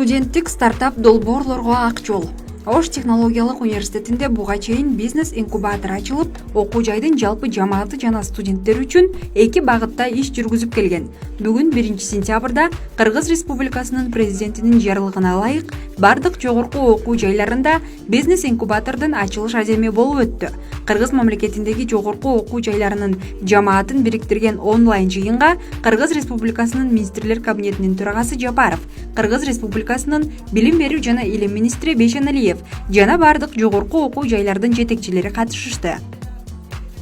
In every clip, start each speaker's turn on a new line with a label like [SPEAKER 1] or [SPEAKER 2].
[SPEAKER 1] Студенттик стартап долбоорлорго ак жол. Ош технологиялык университетинде буга чейин бизнес инкубатор ачылып, окуу жайдын жалпы жамааты жана студенттер үчүн эки багытта иш жүргүзүп келген. Бүгүн 1 сентябрда Кыргыз Республикасынын президентинин жарлыгына ылайык бардык жогорку окуу жайларында бизнес инкубатордун ачылыш аземи болуп өттү. Кыргыз мамлекетиндеги жогорку окуу жайларынын жамаатын бириктирген онлайн жыйынга Кыргыз Республикасынын министрлер кабинетинин төрагасы Жапаров, Кыргыз Республикасынын билим берүү жана илим министри Бейшеналиев жана бардык жогорку окуу жайлардын жетекчилери катышышты.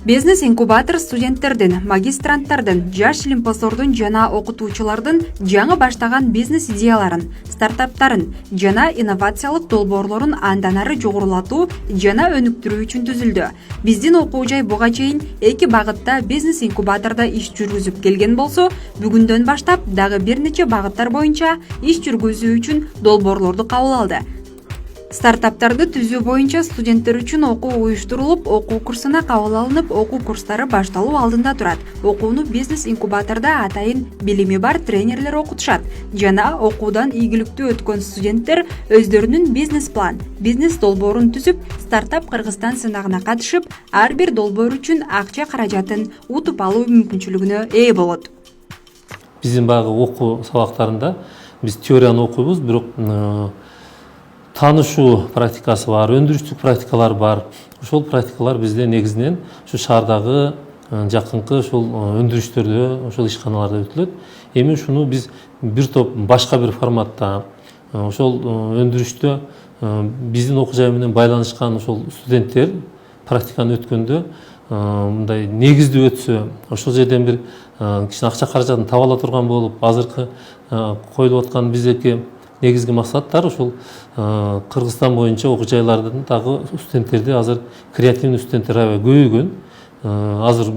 [SPEAKER 1] Бизнес инкубатор студенттердин, магистранттардын, жаш илимпоздордун жана окутуучулардын жаңы баштаган бизнес идеяларын, стартаптарын жана инновациялык долбоорлорун андан ары жогорулатуу жана өнүктүрүү үчүн түзүлдү. Биздин окуу жай буга чейин эки багытта бизнес инкубатордо иш жүргүзүп келген болсо, бүгүндөн баштап дагы бир нече багыттар боюнча иш жүргүзүү үчүн долбоорлорду кабыл алды. Стартаптарды түзүү боюнча студенттер үчүн окуу уюштурулуп, окуу курсуна кабыл алынып, окуу курстары башталуу алдында турат. Окууну бизнес инкубатордо атайын билими бар тренерлер окутушат жана окуудан ийгиликтүү өткөн студенттер өздөрүнүн бизнес план, бизнес долбоорун түзүп, стартап Кыргызстан сынагына катышып, ар бир долбоор үчүн акча каражатын утуп алуу мүмкүнчүлүгүнө ээ болот.
[SPEAKER 2] Биздин баягы окуу сабактарында биз теорияны окуйбуз, бирок таанышуу практикасы бар, өндүрүштүк практикалар бар. Ошол практикалар бизде негизинен ушу шаардагы жакынкы ошол өндүрүштөрдө, ошол ишканаларда өтүлөт. Эми ушуну биз бир топ башка бир форматта ошол өндүрүштө биздин окуу жай менен байланышкан ошол студенттер практиканы өткөндө мындай негиздүү өтсө, ошол жерден бир кичине акча каражатын таба ала турган болуп, азыркы коюлуп аткан биздеки негизги максаттар ушул Кыргызстан боюнча окуу жайлардын дагы студенттерди азыр креативный студенттер аябай көбөйгөн. Азыр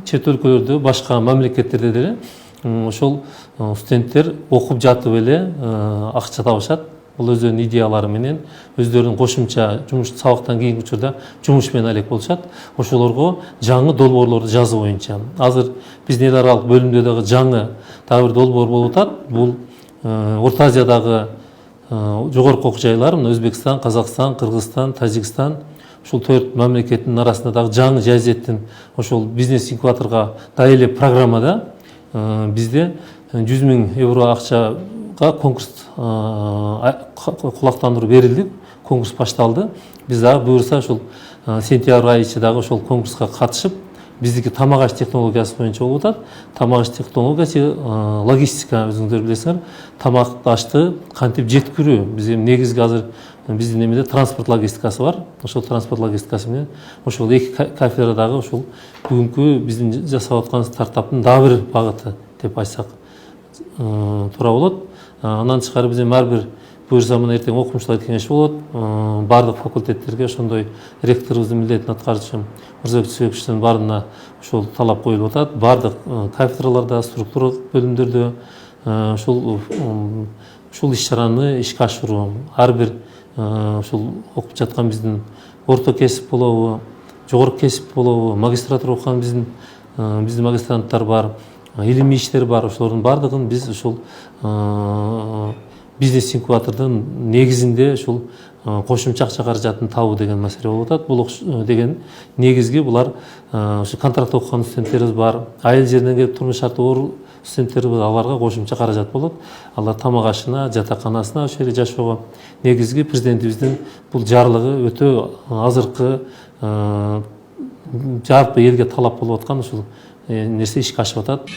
[SPEAKER 2] чет өлкөлөрдө, башка мамлекеттерде деле ошол студенттер окуп жатып эле акча табышат. Бул өздөрүнүн идеялары менен, өздөрүнүн кошумча жумуш сабактан кийинки учурда жумуш менен алек болушат. Ошолорго жаңы долбоорлорду жазуу боюнча. Азыр биздин эл аралык бөлүмдө дагы жаңы дагы бир долбоор болуп атат. Бул Орто Азиядагы жогорку окуу жайлар, Өзбекстан, Казакстан, Кыргызстан, Тажикстан, ушул 4 мамлекеттин арасында дагы жаңы жайзеттин ошол бизнес инкубаторго дайылы программада бизде 100 000 евро акчага конкурс кулактандыруу берилди. Конкурс башталды. Биз дагы буюрса ошол сентябрь айы ичи дагы ошол конкурска катышып, биздики тамак аш технологиясы боюнча болуп атат. Тамак аш технологиясы логистика, өзүңүздөр билесиңер, тамак ашты кантип жеткирүү. Биз негизги азыр биздин эмеде транспорт логистикасы бар. Ошол транспорт логистикасы менен ошол эки кафедрадагы ошол бүгүнкү биздин жасап аткан стартаптын дагы бир багыты деп айтсак туура болот. Андан тышкары биздин ар бир буюрса мына эртең окумуштар кеңеши болот. Бардык факультеттерге ошондой ректорубуздун милдетин аткаруучу Мырзабек Сүйөкчүнүн баарына ошол талап коюлуп атат. Бардык кафедраларда, структура бөлүмдөрдө ушул иш-чараны ишке ашыруу. Ар бир ушул окуп жаткан биздин орто кесип болобу, жогорку кесип болобу, магистратура окуган биздин магистранттар бар, илимий иштер бар. Ошолордун бардыгын биз ушул бизнес инкубатордун негизинде ушул кошумча акча каражатын табуу деген маселе болуп атат. Бул деген негизги булар ушу контракт окуган студенттерибиз бар, айыл жеринен келип турмуш шарты оор студенттерибиз, аларга кошумча каражат болот. Алар тамак ашына, жатаканасына ошол жерде жашоого. Негизги президентибиздин бул жарлыгы өтө азыркы жалпы элге талап болуп аткан ушул нерсе ишке ашып атат.